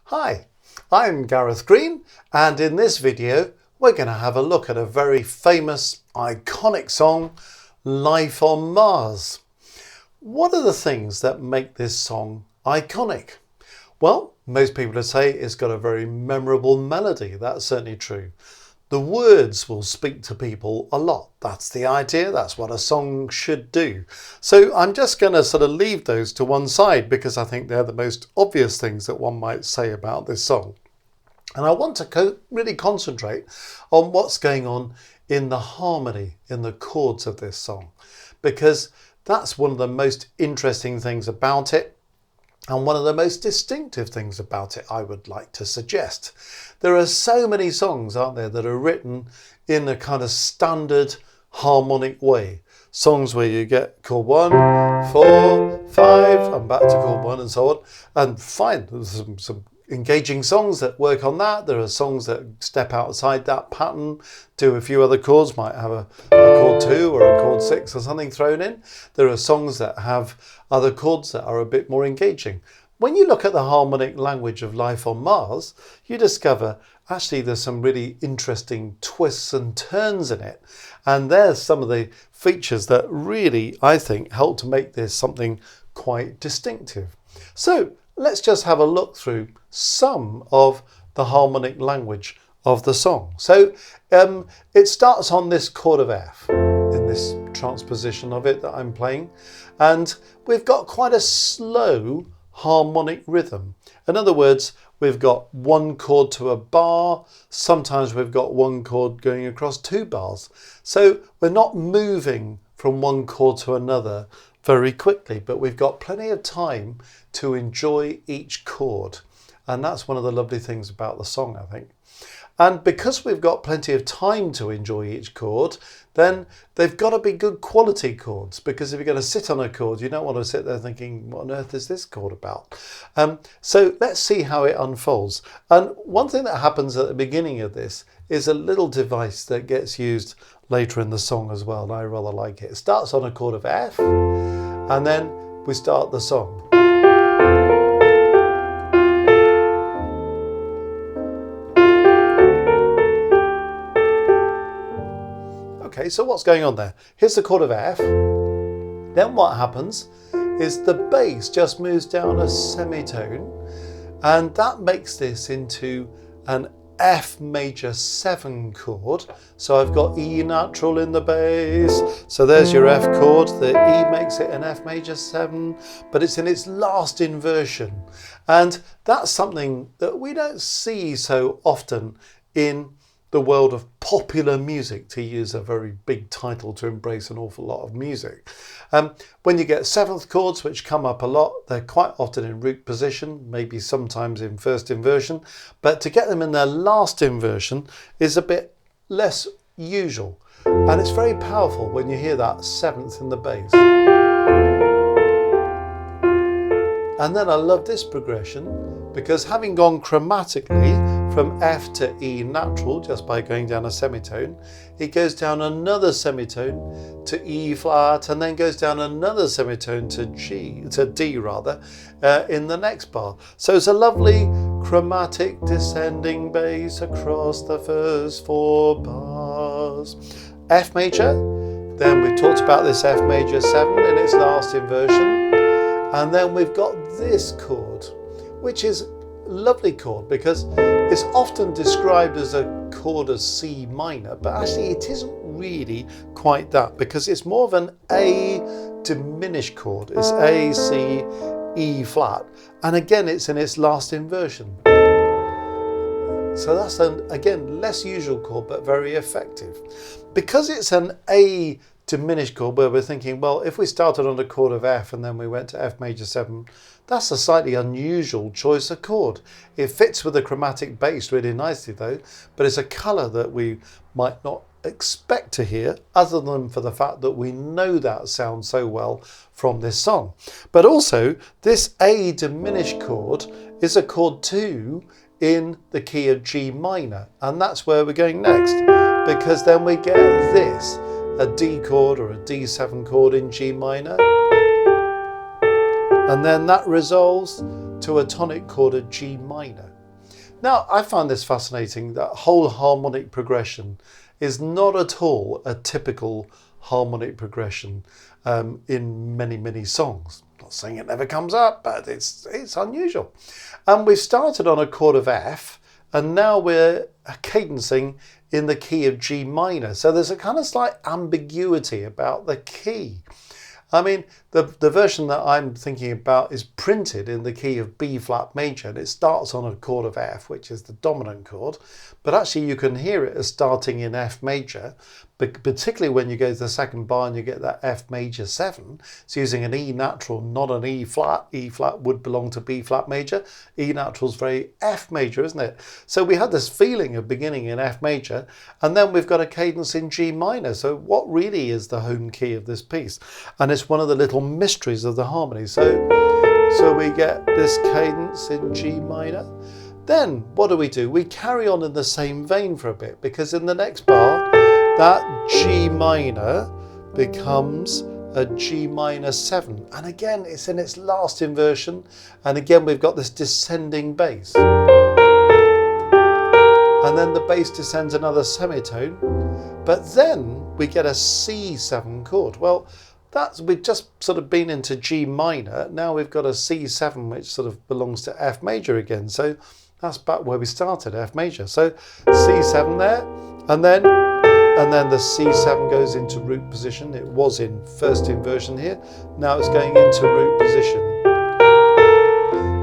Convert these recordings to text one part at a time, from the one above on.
Hi, I'm Gareth Green, and in this video we're going to have a look at a very famous, iconic song, Life on Mars. What are the things that make this song iconic? Well, most people would say it's got a very memorable melody. That's certainly true. The words will speak to people a lot. That's the idea. That's what a song should do. So I'm just going to sort of leave those to one side because I think they're the most obvious things that one might say about this song. And I want to really concentrate on what's going on in the harmony, in the chords of this song, because that's one of the most interesting things about it. And one of the most distinctive things about it, I would like to suggest. There are so many songs, aren't there, that are written in a kind of standard harmonic way. Songs where you get chord 1, 4, 5, and back to chord 1 and so on. And fine, there's some engaging songs that work on that. There are songs that step outside that pattern, do a few other chords, might have a chord 2 or a chord 6 or something thrown in. There are songs that have other chords that are a bit more engaging. When you look at the harmonic language of Life on Mars, you discover actually there's some really interesting twists and turns in it. And there's some of the features that really, I think, help to make this something quite distinctive. So let's just have a look through some of the harmonic language of the song. So it starts on this chord of F in this transposition of it that I'm playing, and we've got quite a slow harmonic rhythm. In other words, we've got one chord to a bar. Sometimes we've got one chord going across 2 bars. So we're not moving from one chord to another very quickly, but we've got plenty of time to enjoy each chord. And that's one of the lovely things about the song, I think. And because we've got plenty of time to enjoy each chord, then they've got to be good quality chords, because if you're going to sit on a chord, you don't want to sit there thinking, what on earth is this chord about? So let's see how it unfolds. And one thing that happens at the beginning of this is a little device that gets used later in the song as well, and I rather like it. It starts on a chord of F, and then we start the song. Okay, so what's going on there? Here's the chord of F. Then what happens is the bass just moves down a semitone, and that makes this into an F major 7 chord. So I've got E natural in the bass. So there's your F chord. The E makes it an F major 7, but it's in its last inversion. And that's something that we don't see so often in the world of popular music, to use a very big title to embrace an awful lot of music. When you get 7th chords, which come up a lot, they're quite often in root position, maybe sometimes in first inversion, but to get them in their last inversion is a bit less usual. And it's very powerful when you hear that 7th in the bass. And then I love this progression, because having gone chromatically from F to E natural just by going down a semitone, it goes down another semitone to E flat, and then goes down another semitone to D rather, in the next bar. So it's a lovely chromatic descending bass across the first 4 bars. F major, then we talked about this F major 7 in its last inversion, and then we've got this chord, which is lovely chord because it's often described as a chord of C minor, but actually it isn't really quite that, because it's more of an A diminished chord. It's A, C, E flat, and again it's in its last inversion. So that's an, again, less usual chord but very effective. Because it's an A diminished chord where we're thinking, well, if we started on a chord of F and then we went to F major 7, that's a slightly unusual choice of chord. It fits with the chromatic bass really nicely though, but it's a colour that we might not expect to hear, other than for the fact that we know that sound so well from this song. But also this A diminished chord is a chord 2 in the key of G minor, and that's where we're going next, because then we get this, a D chord or a D7 chord in G minor, and then that resolves to a tonic chord of G minor. Now, I find this fascinating, that whole harmonic progression is not at all a typical harmonic progression in many, many songs. I'm not saying it never comes up, but it's unusual. And we've started on a chord of F, and now we're cadencing in the key of G minor. So there's a kind of slight ambiguity about the key. I mean, the version that I'm thinking about is printed in the key of B flat major, and it starts on a chord of F, which is the dominant chord, but actually you can hear it as starting in F major, but particularly when you go to the second bar and you get that F major 7, it's using an E natural, not an E flat. E flat would belong to B flat major. E natural is very F major, isn't it? So we had this feeling of beginning in F major, and then we've got a cadence in G minor. So what really is the home key of this piece? And it's one of the little mysteries of the harmony. So we get this cadence in G minor. Then what do? We carry on in the same vein for a bit, because in the next bar, that G minor becomes a G minor 7. And again, it's in its last inversion. And again, we've got this descending bass. And then the bass descends another semitone. But then we get a C7 chord. Well, we've just sort of been into G minor. Now we've got a C7, which sort of belongs to F major again. So that's back where we started, F major. So C7 there, and then the C7 goes into root position. It was in first inversion here. Now it's going into root position.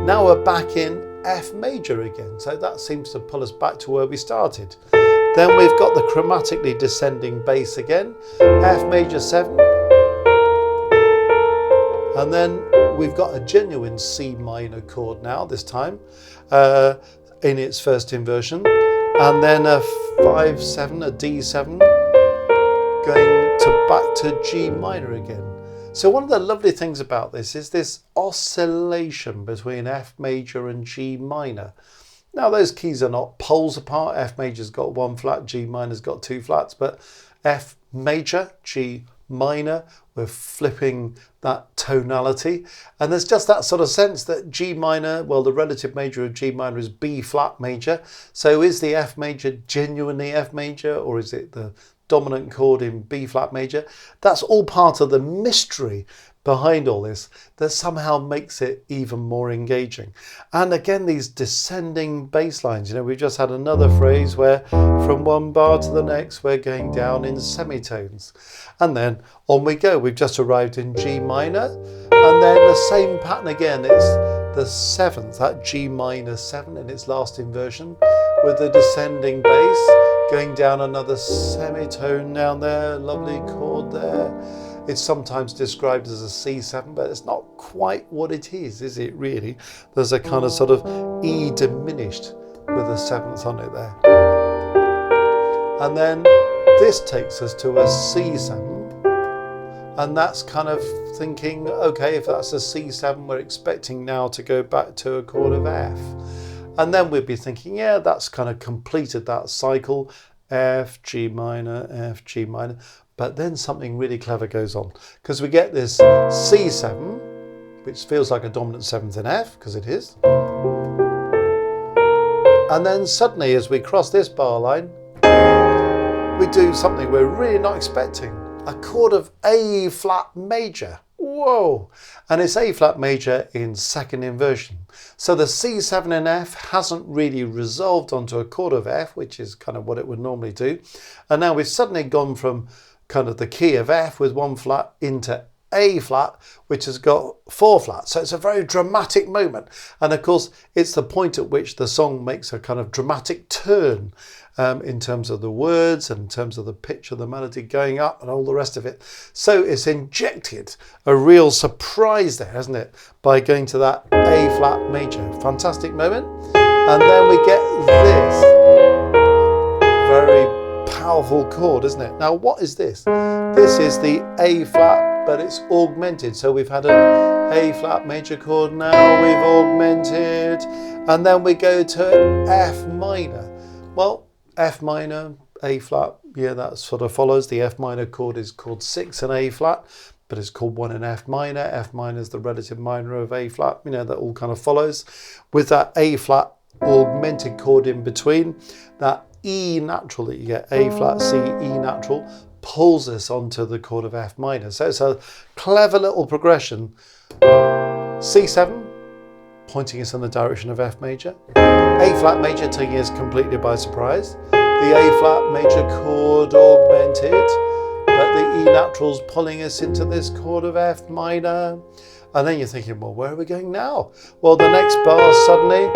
Now we're back in F major again. So that seems to pull us back to where we started. Then we've got the chromatically descending bass again, F major 7. And then we've got a genuine C minor chord now, this time, in its first inversion. And then a 5-7, a D7, going back to G minor again. So one of the lovely things about this is this oscillation between F major and G minor. Now those keys are not poles apart. F major's got 1 flat, G minor's got 2 flats, but F major, G minor, we're flipping that tonality, and there's just that sort of sense that G minor, well, the relative major of G minor is B flat major. So is the F major genuinely F major, or is it the dominant chord in B flat major? That's all part of the mystery behind all this that somehow makes it even more engaging. And again, these descending bass lines, we've just had another phrase where from one bar to the next we're going down in semitones, and then on we go. We've just arrived in G minor, and then the same pattern again. It's the 7th, that G minor 7 in its last inversion, with the descending bass going down another semitone down there, lovely chord there. It's sometimes described as a C7, but it's not quite what it is it really? There's a kind of sort of E diminished with a 7th on it there. And then this takes us to a C7, and that's kind of thinking, okay, if that's a C7, we're expecting now to go back to a chord of F. And then we'd be thinking, yeah, that's kind of completed that cycle, F, G minor, F, G minor. But then something really clever goes on, because we get this C7, which feels like a dominant 7th in F, because it is. And then suddenly, as we cross this bar line, we do something we're really not expecting. A chord of A flat major. Whoa! And it's A flat major in second inversion. So the C7 in F hasn't really resolved onto a chord of F, which is kind of what it would normally do. And now we've suddenly gone from kind of the key of F with 1 flat into A flat, which has got 4 flats. So it's a very dramatic moment. And of course, it's the point at which the song makes a kind of dramatic turn in terms of the words and in terms of the pitch of the melody going up and all the rest of it. So it's injected a real surprise there, hasn't it? By going to that A flat major. Fantastic moment. And then we get this very powerful chord, isn't it? Now, what is this? This is the A flat, but it's augmented. So we've had an A flat major chord, now we've augmented, and then we go to F minor. Well, F minor, A flat, yeah, that sort of follows. The F minor chord is called 6 in A flat, but it's called 1 in F minor. F minor is the relative minor of A flat, that all kind of follows. With that A flat augmented chord in between. That E natural that you get, A flat, C, E natural, pulls us onto the chord of F minor. So it's a clever little progression. C7, pointing us in the direction of F major. A flat major, taking us completely by surprise. The A flat major chord augmented, but the E natural's pulling us into this chord of F minor. And then you're thinking, well, where are we going now? Well, the next bar suddenly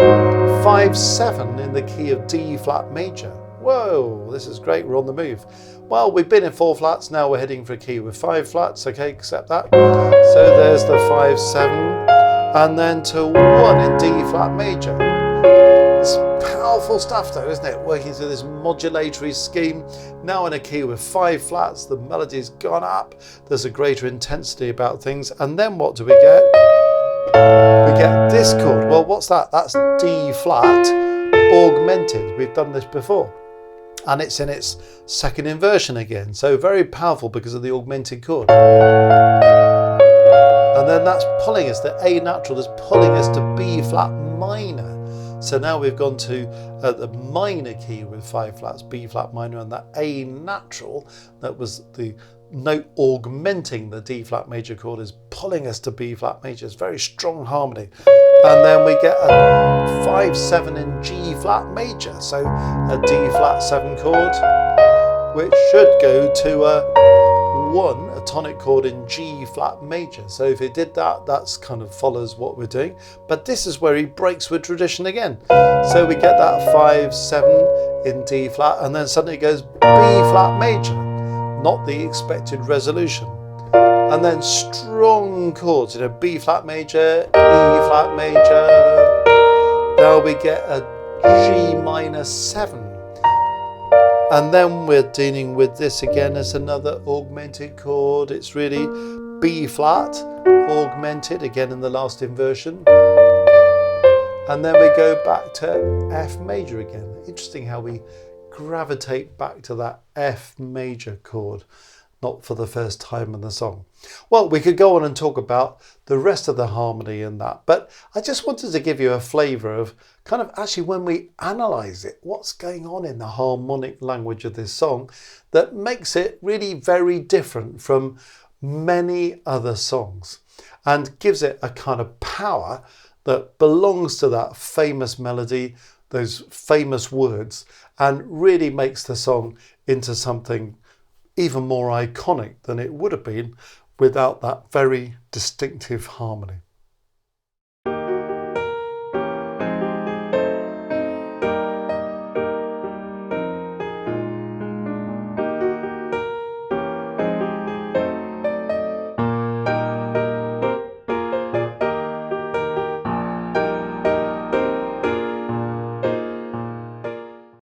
5/7 in the key of D flat major. Whoa, this is great, we're on the move. Well, we've been in 4 flats, now we're heading for a key with 5 flats, okay, accept that. So there's the 5/7, and then to 1 in D flat major. It's powerful stuff though, isn't it? Working through this modulatory scheme. Now in a key with 5 flats, the melody's gone up, there's a greater intensity about things, and then what do we get? We get this chord. Well, what's that? That's D flat augmented. We've done this before. And it's in its second inversion again. So very powerful because of the augmented chord. And then that's pulling us, the A natural is pulling us to B flat minor. So now we've gone to the minor key with 5 flats, B flat minor, and that A natural, that was the note augmenting the D flat major chord, is pulling us to B flat major. It's very strong harmony. And then we get a 5/7 in G flat major. So a D flat 7 chord, which should go to a 1, a tonic chord in G flat major. So if it did that, that's kind of follows what we're doing. But this is where he breaks with tradition again. So we get that 5/7 in D flat, and then suddenly it goes B flat major, not the expected resolution. And then strong chords, B flat major, E flat major. Now we get a G minor 7. And then we're dealing with this again as another augmented chord. It's really B flat augmented again in the last inversion. And then we go back to F major again. Interesting how we gravitate back to that F major chord, not for the first time in the song. Well, we could go on and talk about the rest of the harmony in that, but I just wanted to give you a flavour of kind of actually when we analyse it, what's going on in the harmonic language of this song that makes it really very different from many other songs and gives it a kind of power that belongs to that famous melody, those famous words, and really makes the song into something even more iconic than it would have been without that very distinctive harmony.